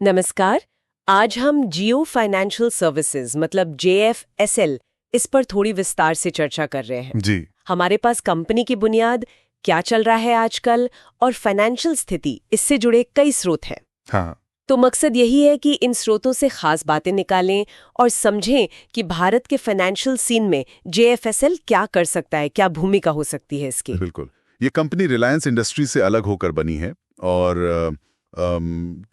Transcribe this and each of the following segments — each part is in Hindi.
नमस्कार। आज हम जियो फाइनेंशियल सर्विसेज मतलब JFSL इस पर थोड़ी विस्तार से चर्चा कर रहे हैं। जी। हमारे पास कंपनी की बुनियाद, क्या चल रहा है आजकल और फाइनेंशियल स्थिति, इससे जुड़े कई स्रोत हैं। हाँ, तो मकसद यही है कि इन स्रोतों से खास बातें निकालें और समझें कि भारत के फाइनेंशियल सीन में JFSL क्या कर सकता है, क्या भूमिका हो सकती है इसकी। बिल्कुल। ये कंपनी रिलायंस इंडस्ट्री से अलग होकर बनी है और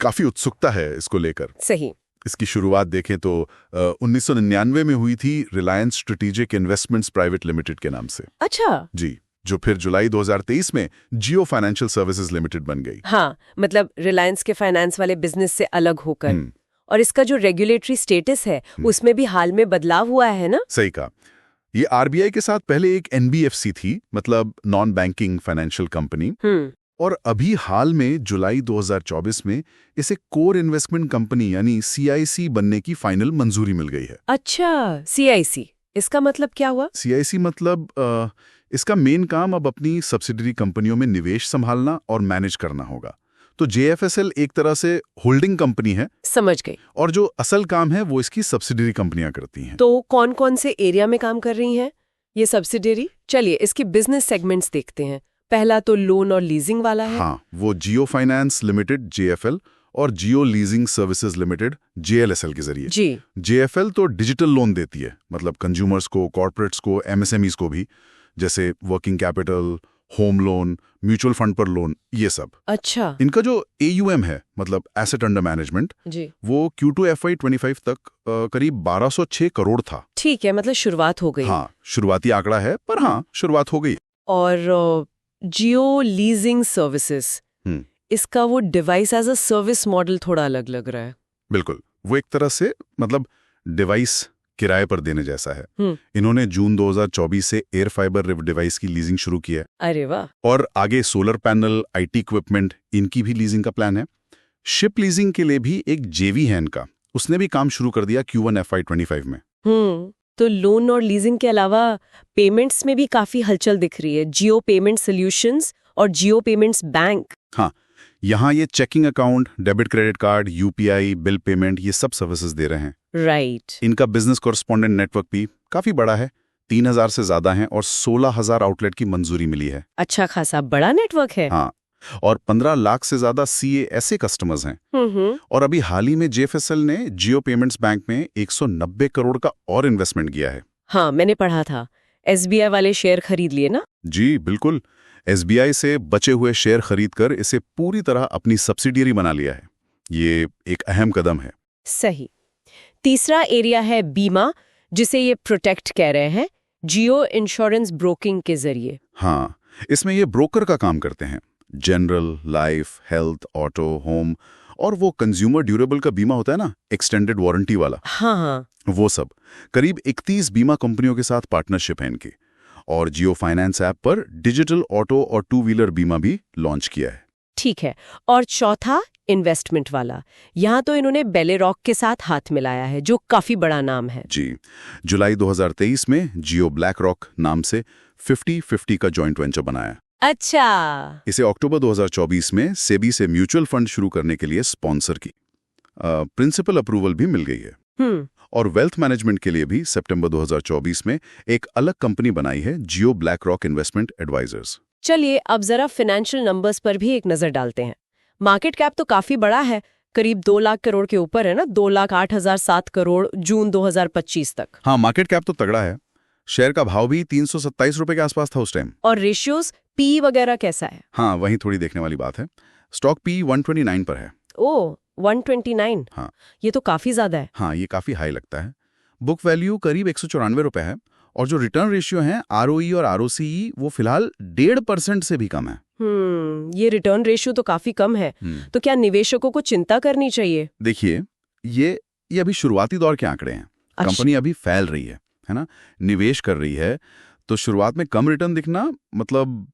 काफी उत्सुकता है इसको लेकर। सही। इसकी शुरुआत देखें तो 1999 में हुई थी Reliance strategic investments private limited के नाम से। अच्छा। जी, जो फिर जुलाई 2023 में जियो फाइनेंशियल सर्विसेज लिमिटेड बन गई। हाँ, मतलब रिलायंस के फाइनेंस वाले बिजनेस से अलग होकर। और इसका जो रेगुलेटरी स्टेटस है उसमें भी हाल में बदलाव हुआ है ना? सही कहा। ये आरबीआई के साथ पहले एक NBFC थी, मतलब नॉन बैंकिंग फाइनेंशियल कंपनी, और अभी हाल में जुलाई 2024 में इसे कोर इन्वेस्टमेंट कंपनी यानी CIC बनने की फाइनल मंजूरी मिल गई है। अच्छा, CIC, इसका मतलब क्या हुआ? CIC मतलब इसका मेन काम अब अपनी सब्सिडरी कंपनियों में निवेश संभालना और मैनेज करना होगा। तो JFSL एक तरह से होल्डिंग कंपनी है। समझ गई। और जो असल काम है वो इसकी सब्सिडरी कंपनियां करती हैं। तो कौन कौन से एरिया में काम कर रही हैं ये सब्सिडरी? चलिए इसकी बिजनेस सेगमेंट्स देखते हैं। पहला तो लोन और लीजिंग वाला है। हाँ, वो जियो फाइनेंस लिमिटेड JFL और जियो लीजिंग सर्विसेज लिमिटेड JLSL के जरिए। जी। JFL तो डिजिटल लोन देती है, मतलब कंज्यूमर्स को, कॉर्पोरेट्स को, MSMEs को भी, जैसे working capital, home loan, mutual fund पर लोन, ये सब। अच्छा। इनका जो AUM है, मतलब एसेट अंडर मैनेजमेंट, जी, वो Q2 FY25 तक करीब 1206 करोड़ था। ठीक है, मतलब शुरुआत हो गई। हाँ, शुरुआती आंकड़ा है, पर हाँ, शुरुआत हो गई। और जियो लीजिंग सर्विसेज, इसका वो device as a service model थोड़ा अलग लग रहा है। बिल्कुल, वो एक तरह से मतलब डिवाइस किराए पर देने जैसा है। इन्होंने जून 2024 से एयर फाइबर डिवाइस की लीजिंग शुरू की है। अरे वाह। और आगे सोलर पैनल, IT इक्विपमेंट, इनकी भी लीजिंग का प्लान है। शिप लीजिंग के लिए भी एक JV है इनका, उसने भी काम शुरू कर दिया Q1 FY25 में। तो लोन और लीजिंग के अलावा पेमेंट्स में भी काफी हलचल दिख रही है। जियो पेमेंट सॉल्यूशंस और जियो पेमेंट्स बैंक। हाँ, यहाँ ये checking account, debit credit card, UPI, bill payment, ये सब सर्विसेज दे रहे हैं। राइट। इनका बिजनेस कॉरेस्पॉन्डेंट नेटवर्क भी काफी बड़ा है, 3000 से ज्यादा हैं और 16000 आउटलेट की मंजूरी मिली है। अच्छा खासा बड़ा नेटवर्क है। हाँ, और 15 लाख से ज्यादा CA ऐसे कस्टमर्स हैं। और अभी हाल ही में JFSL ने जियो पेमेंट्स बैंक में 190 करोड़ का और इन्वेस्टमेंट किया है। हाँ, मैंने पढ़ा था। SBI वाले शेयर खरीद लिए ना? जी बिल्कुल, SBI से बचे हुए शेयर खरीदकर इसे पूरी तरह अपनी सब्सिडियरी बना लिया है। ये एक अहम कदम है। सही। तीसरा एरिया है बीमा, जिसे ये प्रोटेक्ट कह रहे हैं, जियो इंश्योरेंस ब्रोकिंग के जरिए। हाँ, इसमें ये ब्रोकर का काम करते हैं। General, life, health, auto, home और वो कंज्यूमर ड्यूरेबल का बीमा होता है ना, एक्सटेंडेड वारंटी वाला। हाँ, वो सब। करीब 31 बीमा कंपनियों के साथ पार्टनरशिप है इनकी। और जियो फाइनेंस ऐप पर डिजिटल ऑटो और 2 व्हीलर बीमा भी लॉन्च किया है। ठीक है। और चौथा इन्वेस्टमेंट वाला, यहाँ तो इन्होंने बेलेरॉक के साथ हाथ मिलाया है, जो काफी बड़ा नाम है। जी, जुलाई 2023 में जियो ब्लैक रॉक नाम से 50-50 का जॉइंट वेंचर बनाया। अच्छा। इसे अक्टूबर 2024 में सेबी से म्यूचुअल फंड शुरू करने के लिए स्पॉन्सर की। प्रिंसिपल अप्रूवल भी मिल गई है। और वेल्थ मैनेजमेंट के लिए भी सितंबर 2024 में एक अलग कंपनी बनाई है, जियो ब्लैक रॉक इन्वेस्टमेंट एडवाइजर्स। चलिए अब जरा फाइनेंशियल नंबर्स पर भी एक नजर डालते हैं। मार्केट कैप तो काफी बड़ा है, करीब 2 लाख करोड़ के ऊपर है ना, 2,08,007 करोड़ जून 2025 तक। हाँ, मार्केट कैप तो तगड़ा है। शेयर का भाव भी 327 रुपए के आसपास था उस टाइम। और रेशियोज पी वगैरह कैसा है? हाँ, वहीं थोड़ी देखने वाली बात है। स्टॉक P 129 पर है। ओ, 129। हाँ, ये तो काफी ज्यादा है। हाँ, ये काफी हाई लगता है। बुक वैल्यू करीब 194 रुपए है। और जो रिटर्न रेशियो है, ROE और ROCE, वो फिलहाल 1.5% से भी कम है। ये रिटर्न रेशियो तो काफी कम है। तो क्या निवेशकों को चिंता करनी चाहिए? देखिए, ये अभी शुरुआती दौर के आंकड़े हैं। कंपनी अभी फैल रही है ना, निवेश कर रही है, तो शुरुआत में कम रिटर्न दिखना मतलब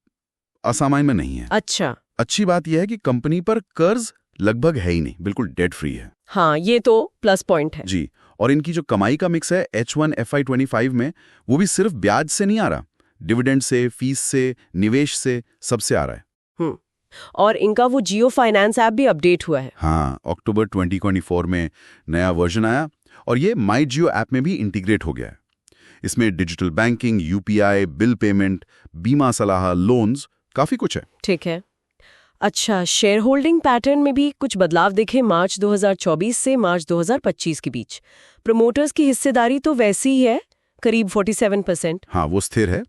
असामान्य नहीं है। अच्छा। अच्छी बात यह है कि कंपनी पर कर्ज लगभग है ही नहीं, बिल्कुल डेट फ्री है। हाँ, ये तो प्लस पॉइंट है। जी, और इनकी जो कमाई का मिक्स है H1 FY25 में, वो भी सिर्फ ब्याज से नहीं आ रहा, डिविडेंड से, फीस से, निवेश से, सबसे आ रहा है। और इनका वो जियो फाइनेंस ऐप भी अपडेट हुआ है। हाँ, अक्टूबर 2024 में नया वर्जन आया और ये माई जियो ऐप में भी इंटीग्रेट हो गया है। इसमें digital banking, UPI, bill payment, बीमा सलाह, लोन्स, काफी कुछ है। ठीक है। अच्छा, शेयर होल्डिंग पैटर्न में भी कुछ बदलाव देखे मार्च 2024 से मार्च 2025 के बीच। प्रमोटर्स की हिस्सेदारी तो वैसी ही है, करीब 47%। हाँ, वो स्थिर है।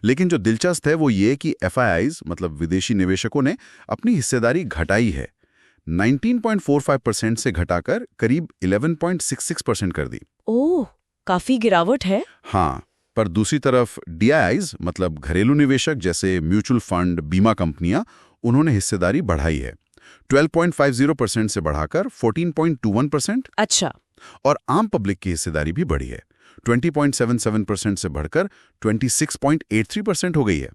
लेकिन जो दिलचस्प है वो ये कि एफआईआईज मतलब विदेशी निवेशकों ने अपनी हिस्सेदारी घटाई है, 19.45% से घटाकर करीब 11.66% कर दी। ओह, काफी गिरावट है। हाँ, पर दूसरी तरफ डीआईआईज मतलब घरेलू निवेशक जैसे म्यूचुअल फंड, बीमा कंपनियां, उन्होंने हिस्सेदारी बढ़ाई है, 12.50% से बढ़ाकर 14.21%। अच्छा। और आम पब्लिक की हिस्सेदारी भी बढ़ी है, 20.77% से बढ़कर 26.83% हो गई है।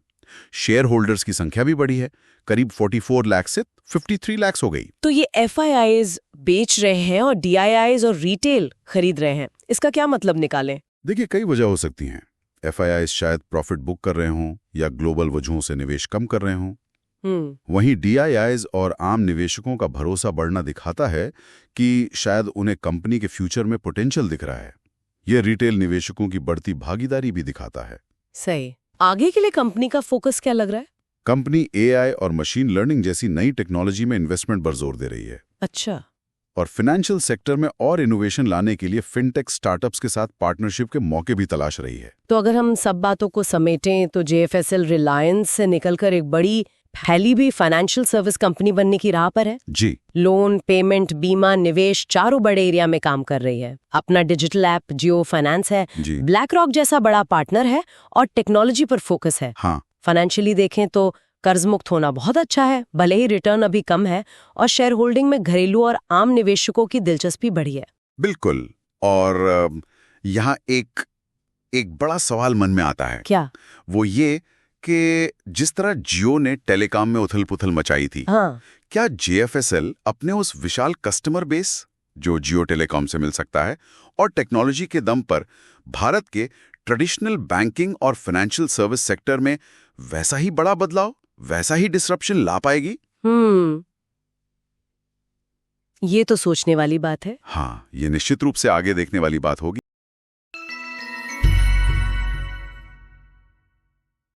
शेयर होल्डर्स की संख्या भी बढ़ी है, करीब 44 लाख से 53 लाख हो गई। तो ये एफआईआईज बेच रहे हैं और डीआईआईज और रिटेल खरीद रहे हैं, इसका क्या मतलब निकालें? देखिए, कई वजह हो सकती हैं। एफआईआईज शायद प्रॉफिट बुक कर रहे हों या ग्लोबल वजहों से निवेश कम कर रहे हों। वहीं डीआईआईज और आम निवेशकों का भरोसा बढ़ना दिखाता है कि शायद उन्हें कंपनी के फ्यूचर में पोटेंशियल दिख रहा है। यह रिटेल निवेशकों की बढ़ती भागीदारी भी दिखाता है। सही। आगे के लिए कंपनी का फोकस क्या लग रहा है? कंपनी एआई और मशीन लर्निंग जैसी नई टेक्नोलॉजी में इन्वेस्टमेंट पर जोर दे रही है। अच्छा। और फाइनेंशियल सेक्टर में और इनोवेशन लाने के लिए फिनटेक स्टार्टअप्स के साथ पार्टनरशिप के मौके भी तलाश रही है। तो अगर हम सब बातों को समेटें तो जेएफएसएल रिलायंस से निकलकर एक बड़ी फैली भी फाइनेंशियल सर्विस कंपनी बनने की राह पर है। जी। लोन, पेमेंट, बीमा, निवेश चारों बड़े एरिया में काम कर रही है। अपना डिजिटल ऐप जियो फाइनेंस है, ब्लैक रॉक जैसा बड़ा पार्टनर है और टेक्नोलॉजी पर फोकस है। हाँ। फाइनेंशियली देखें तो कर्ज मुक्त होना बहुत अच्छा है, भले ही रिटर्न अभी कम है, और शेयर होल्डिंग में घरेलू और आम निवेशकों की दिलचस्पी बढ़ी है। बिल्कुल। और यहाँ एक बड़ा सवाल मन में आता है। क्या? वो ये कि जिस तरह जियो ने टेलीकॉम में उथल-पुथल मचाई थी, हाँ। क्या जेएफएसएल अपने उस विशाल कस्टमर बेस जो जियो टेलीकॉम से मिल सकता है और टेक्नोलॉजी के दम पर भारत के ट्रेडिशनल बैंकिंग और फाइनेंशियल सर्विस सेक्टर में वैसा ही बड़ा बदलाव, वैसा ही डिसरप्शन ला पाएगी? ये तो सोचने वाली बात है। हाँ, ये निश्चित रूप से आगे देखने वाली बात होगी।